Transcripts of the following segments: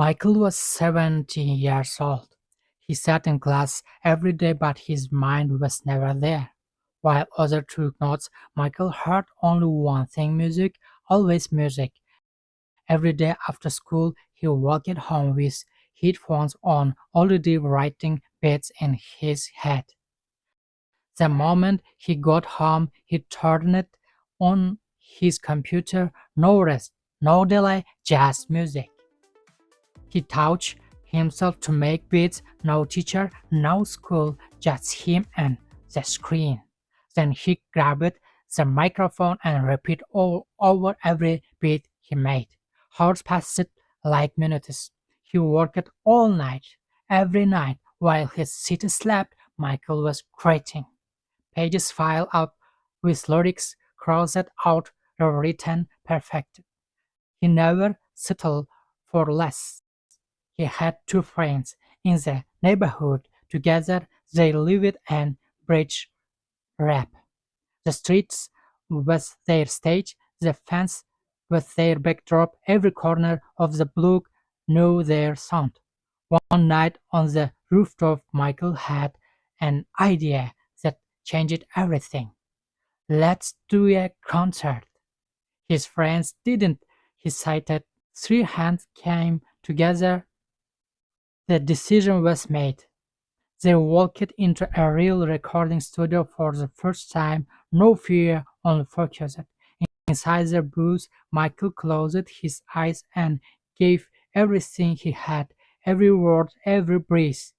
Michael was 70 years old. He sat in class every day, but his mind was never there. While others took notes, Michael heard only one thing: music, always music. Every day after school, he walked home with headphones on, already writing bits in his head. The moment he got home, he turned it on his computer. No rest, no delay, just music. He taught himself to make beats, no teacher, no school, just him and the screen. Then he grabbed the microphone and repeated all over every beat he made. Hours passed like minutes. He worked all night, every night, while his city slept. Michael was creating. Pages filed up with lyrics crossed out, rewritten, perfect. He never settled for less. He had two friends in the neighborhood. Together they lived and bridge rap. The streets was their stage, the fence was their backdrop, every corner of the block knew their sound. One night on the rooftop, Michael had an idea that changed everything. Let's do a concert. His friends didn't hesitate. Three hands came together. The decision was made. They walked into a real recording studio for the first time, no fear, only focus. Inside the booth, Michael closed his eyes and gave everything he had, every word, every breath.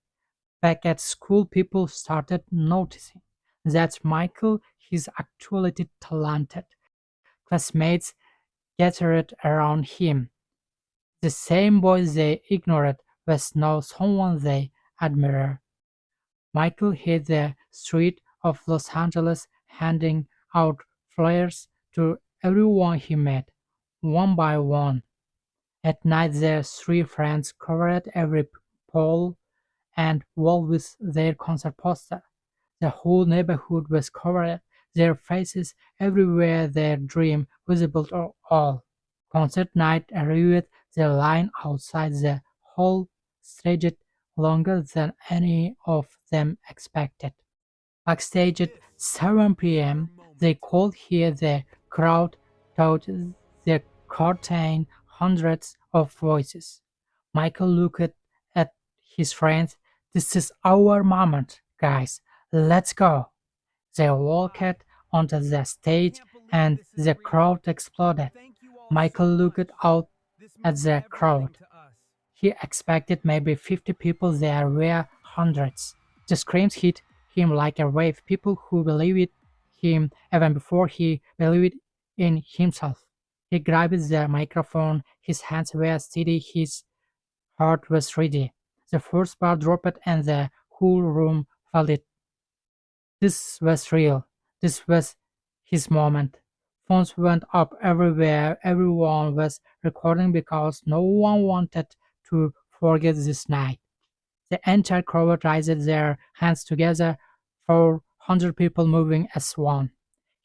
Back at school, people started noticing that Michael is actually talented. Classmates gathered around him. The same boy they ignored was now someone they admired. Michael hit the streets of Los Angeles handing out flyers to everyone he met, one by one. At night their three friends covered every pole and wall with their concert poster. The whole neighborhood was covered, their faces everywhere, their dream visible to all. Concert night arrived, the line outside the hall stretched longer than any of them expected. Backstage at 7 p.m., they could hear the crowd through the curtain, hundreds of voices. Michael looked at his friends. This is our moment, guys. Let's go. They walked onto the stage and the crowd exploded. Michael looked out at the crowd. He expected maybe 50 people, there were hundreds. The screams hit him like a wave, people who believed him even before he believed in himself. He grabbed the microphone, his hands were steady, his heart was ready. The first bar dropped and the whole room felt it. This was real. This was his moment. Phones went up everywhere. Everyone was recording because no one wanted to forget this night. The entire crowd raised their hands together, 400 people moving as one.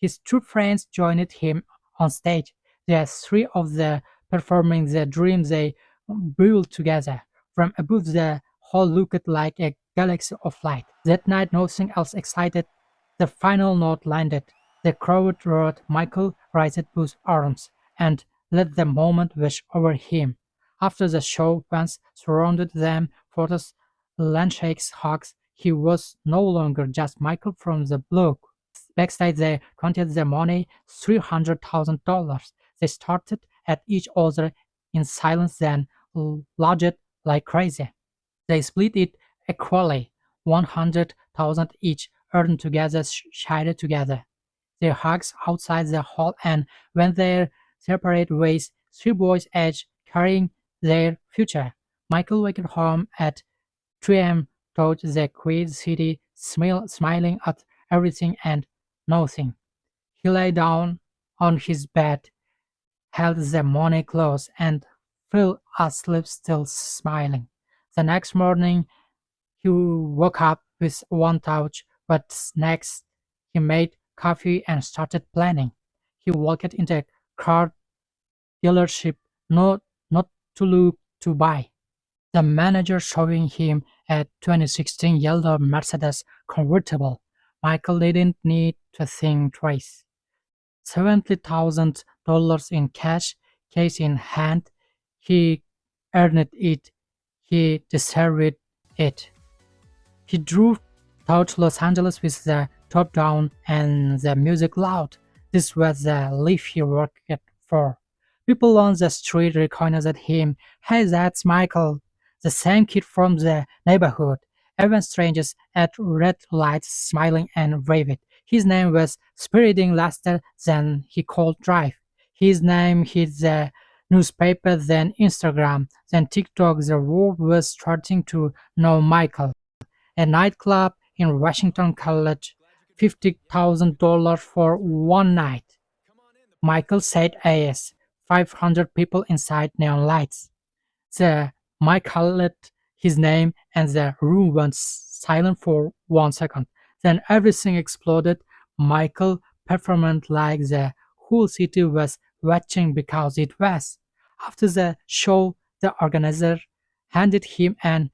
His two friends joined him on stage. The three of them performing the dream they built together. From above, the hall looked like a galaxy of light. That night, nothing else excited. The final note landed. The crowd roared. Michael raised both arms and let the moment wash over him. After the show, fans surrounded them, photos, handshakes, hugs. He was no longer just Michael from the block. Backstage, they counted the money, $300,000. They started at each other in silence, then laughed like crazy. They split it equally, 100,000 each, earned together, shared together. Their hugs outside the hall and went their separate ways, three boys each carrying their future. Michael waked home at 3 a.m., thought the quiet city, smiling at everything and nothing. He lay down on his bed, held the money close, and fell asleep still smiling. The next morning he woke up with one thought, but next he made coffee and started planning. He walked into a car dealership, not to look to buy, The manager showing him a 2016 yellow Mercedes convertible. Michael didn't need to think twice. $70,000 in cash, case in hand. He earned it. He deserved it. He drove out Los Angeles with the top down and the music loud. This was the life he worked for. People on the street recognized him. Hey, that's Michael, the same kid from the neighborhood. Even strangers at red lights smiling and waved. His name was spreading faster than he could drive. His name hit the newspaper, then Instagram, then TikTok. The world was starting to know Michael. A nightclub in Washington College, $50,000 for one night. Michael said yes. 500 people inside, neon lights. The mic called his name and the room went silent for 1 second. Then everything exploded. Michael performed like the whole city was watching because it was. After the show, the organizer handed him an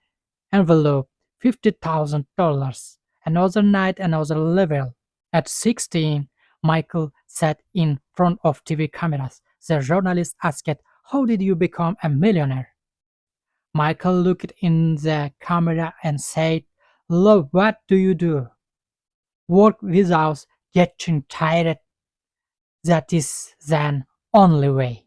envelope, $50,000. Another night, another level. At 16, Michael sat in front of TV cameras. The journalist asked, how did you become a millionaire? Michael looked in the camera and said, love, what do you do? Work without getting tired. That is the only way.